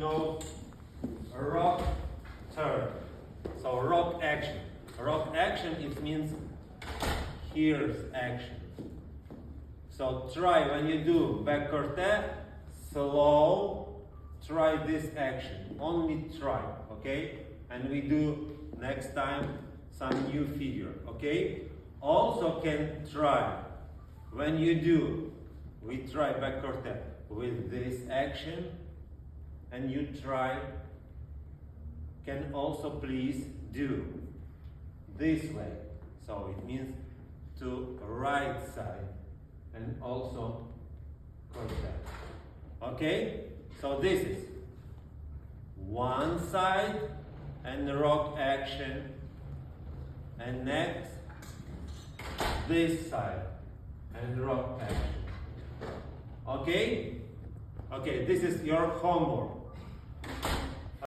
know rock turn. So rock action. Rock action, it means here's action. So try when you do back corte, slow, try this action. Only try, okay? And we do next time some new figure, okay? Also can try when you do, we try back corte with this action, and you try, can also please do this way. So it means to right side and also corte. Okay? So this is one side and rock action, and next this side and rock action. Okay? Okay, this is your homework.